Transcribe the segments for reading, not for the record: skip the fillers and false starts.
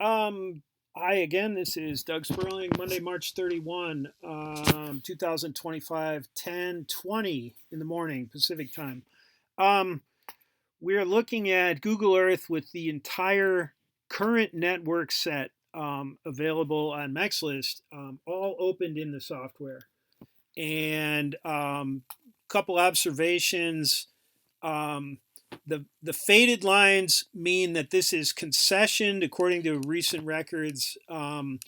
Um, Hi again. This is Doug Sperling. Monday, March 31, 2025, 10:20 in the morning Pacific time. Um, we're looking at Google Earth with the entire current network set available on MEXLIST, all opened in the software. And couple observations. Um, the faded lines mean that this is concessioned according to recent records to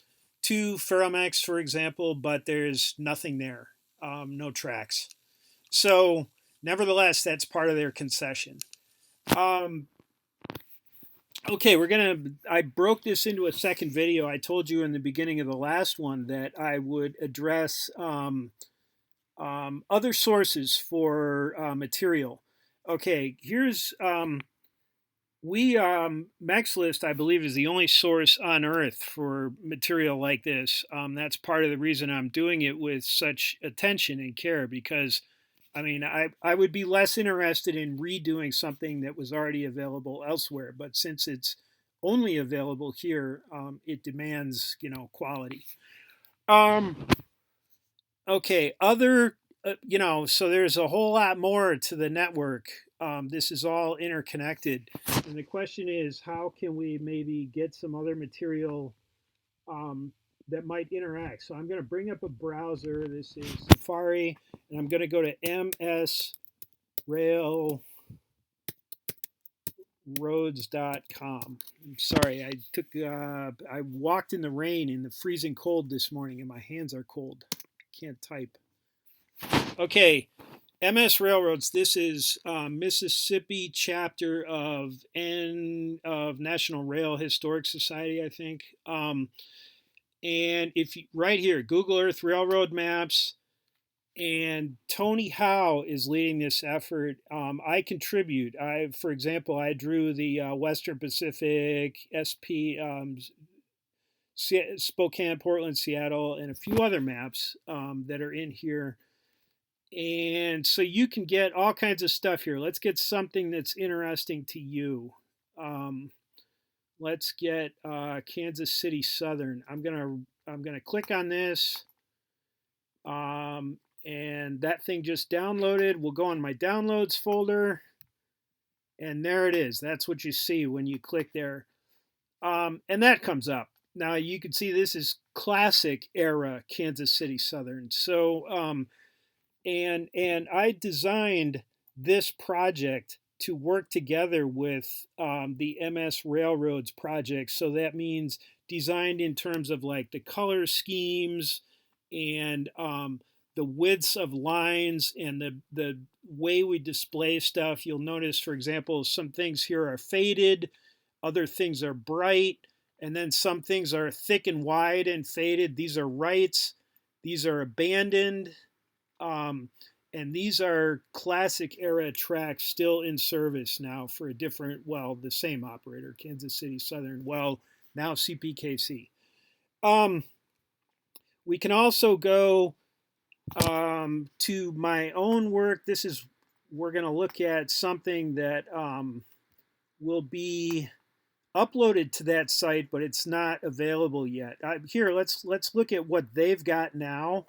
Ferromex, for example, but there's nothing there, no tracks. So, nevertheless, that's part of their concession. Um, okay, I broke this into a second video. I told you in the beginning of the last one that I would address other sources for material. Okay, here's MEXLIST, I believe, is the only source on Earth for material like this. That's part of the reason I'm doing it with such attention and care because, I mean, I would be less interested in redoing something that was already available elsewhere. But since it's only available here, it demands, quality. Um, Okay, so there's a whole lot more to the network. This is all interconnected. And the question is, how can we maybe get some other material that might interact? So I'm going to bring up a browser. This is Safari, and I'm going to go to msrailroads.com. I'm sorry, I walked in the rain in the freezing cold this morning, and my hands are cold. I can't type. Okay, MS Railroads. This is Mississippi chapter of National Rail Historic Society, I think. And if you, right here, Google Earth Railroad Maps, and Tony Howe is leading this effort. I contribute. For example, I drew the Western Pacific, SP, Spokane, Portland, Seattle, and a few other maps that are in here. And so you can get all kinds of stuff here. Let's get something that's interesting to you. Um, let's get Kansas City Southern. I'm gonna click on this, and that thing just downloaded. We'll go on my downloads folder, and there it is. That's what you see when you click there, and that comes up. Now you can see this is classic era Kansas City Southern. So and I designed this project to work together with the MS Railroads project. So that means designed in terms of like the color schemes and the widths of lines and the way we display stuff. You'll notice, for example, some things here are faded, other things are bright, and then some things are thick and wide and faded. These are rights, these are abandoned, um, and these are classic era tracks still in service now for a different, well, the same operator, Kansas City Southern, well, now CPKC. Um, we can also go to my own work. We're going to look at something that will be uploaded to that site, but it's not available yet. Here, let's look at what they've got now.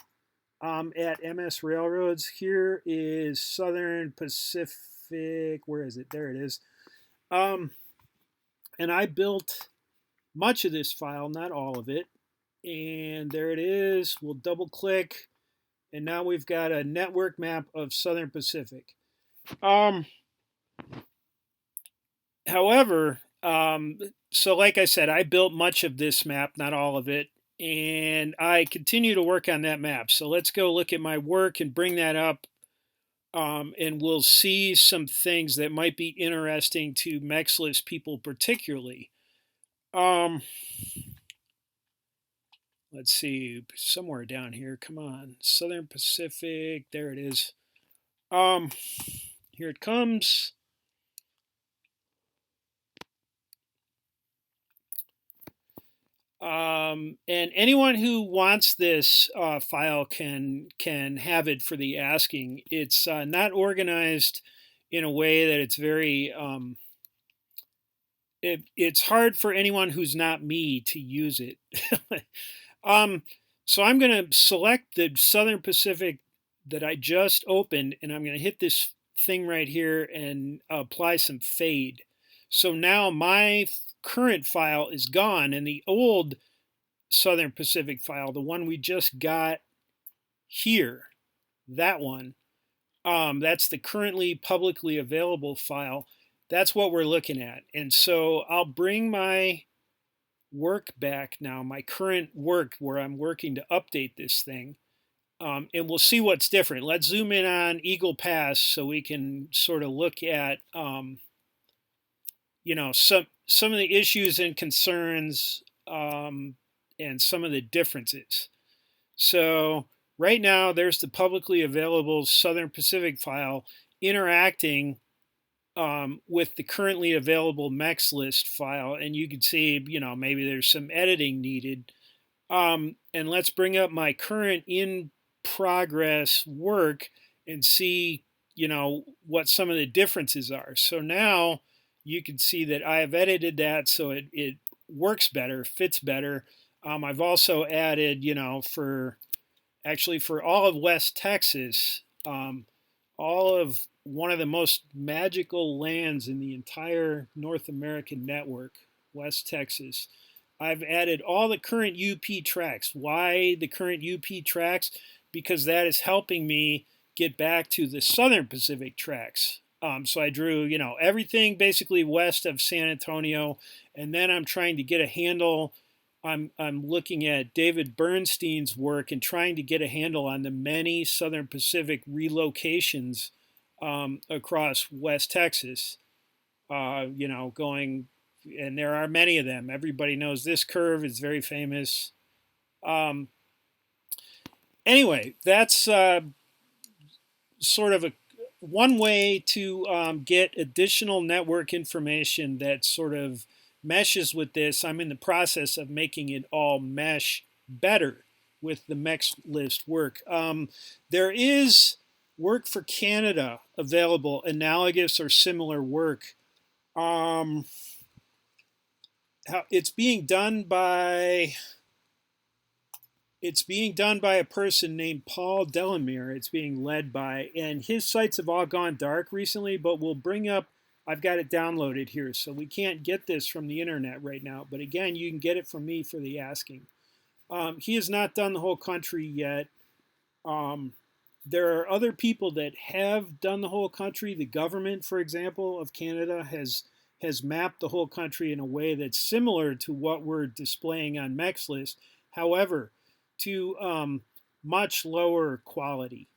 At MS Railroads. Here is Southern Pacific. Where is it? There it is. And I built much of this file, not all of it. And there it is. We'll double click. And now we've got a network map of Southern Pacific. However, so like I said, I built much of this map, not all of it. And I continue to work on that map. So let's go look at my work and bring that up. And we'll see some things that might be interesting to MEXLIST people particularly. Um, let's see, somewhere down here. Come on, Southern Pacific. There it is. Here it comes. And anyone who wants this file can have it for the asking. It's not organized in a way that it's very it's hard for anyone who's not me to use it. um, so I'm going to select the Southern Pacific that I just opened, and I'm going to hit this thing right here and apply some fade. So now my current file is gone, and the old Southern Pacific file, the one we just got here, that one, that's the currently publicly available file. That's what we're looking at. And so I'll bring my work back now, my current work where I'm working to update this thing. And we'll see what's different. Let's zoom in on Eagle Pass so we can sort of look at, some of the issues and concerns, and some of the differences. So right now, there's the publicly available Southern Pacific file interacting with the currently available MEXLIST file, and you can see, maybe there's some editing needed. And let's bring up my current in progress work and see, what some of the differences are. So now you can see that I have edited that so it works better, fits better. I've also added, for all of West Texas, all of one of the most magical lands in the entire North American network, West Texas. I've added all the current UP tracks. Why the current UP tracks? Because that is helping me get back to the Southern Pacific tracks. So I drew, everything basically west of San Antonio, and then I'm trying to get a handle. I'm looking at David Bernstein's work and trying to get a handle on the many Southern Pacific relocations across West Texas. Going, and there are many of them. Everybody knows this curve is very famous. Anyway, that's sort of one way to get additional network information that sort of meshes with this. I'm in the process of making it all mesh better with the MEXLIST work. There is work for Canada available, analogous or similar work. It's being done by a person named Paul Delamere. It's being led by, and his sites have all gone dark recently, but we'll bring up, I've got it downloaded here, so we can't get this from the internet right now. But again, you can get it from me for the asking. He has not done the whole country yet. There are other people that have done the whole country. The government, for example, of Canada has mapped the whole country in a way that's similar to what we're displaying on MEXLIST. However, to much lower quality,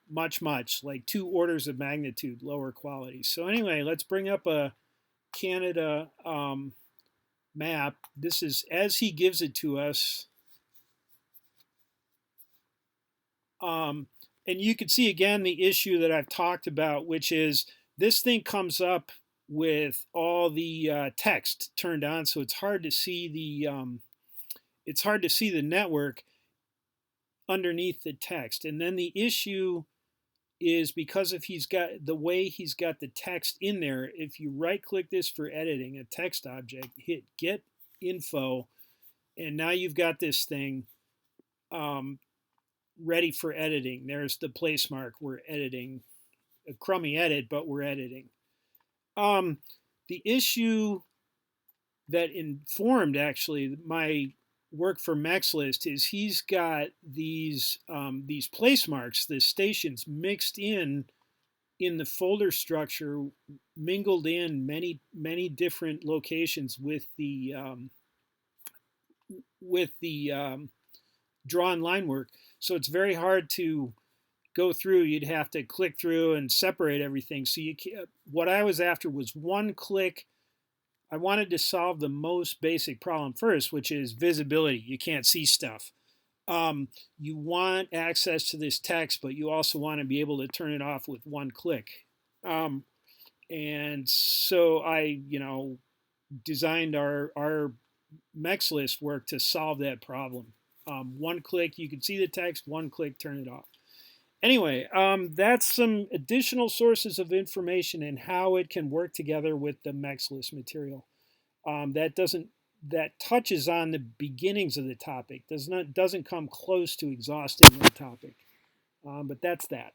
much, like 2 orders of magnitude lower quality. So anyway, let's bring up a Canada map. This is as he gives it to us. And you can see again the issue that I've talked about, which is this thing comes up with all the text turned on, so it's hard to see the network underneath the text. And then the issue is because if he's got the way he's got the text in there, if you right click this for editing a text object, hit get info, and now you've got this thing ready for editing. There's the place mark. We're editing a crummy edit, but we're editing. The issue that informed actually my work for MEXLIST is he's got these place marks, the stations mixed in the folder structure, mingled in many different locations with the drawn line work. So it's very hard to go through. You'd have to click through and separate everything. So what I was after was one click. I wanted to solve the most basic problem first, which is visibility. You can't see stuff. You want access to this text, but you also want to be able to turn it off with one click. And so I, designed our MEXLIST work to solve that problem. One click, you can see the text, one click, turn it off. Anyway, that's some additional sources of information and how it can work together with the MEXLIST material. that touches on the beginnings of the topic. Doesn't come close to exhausting the topic. But that's that.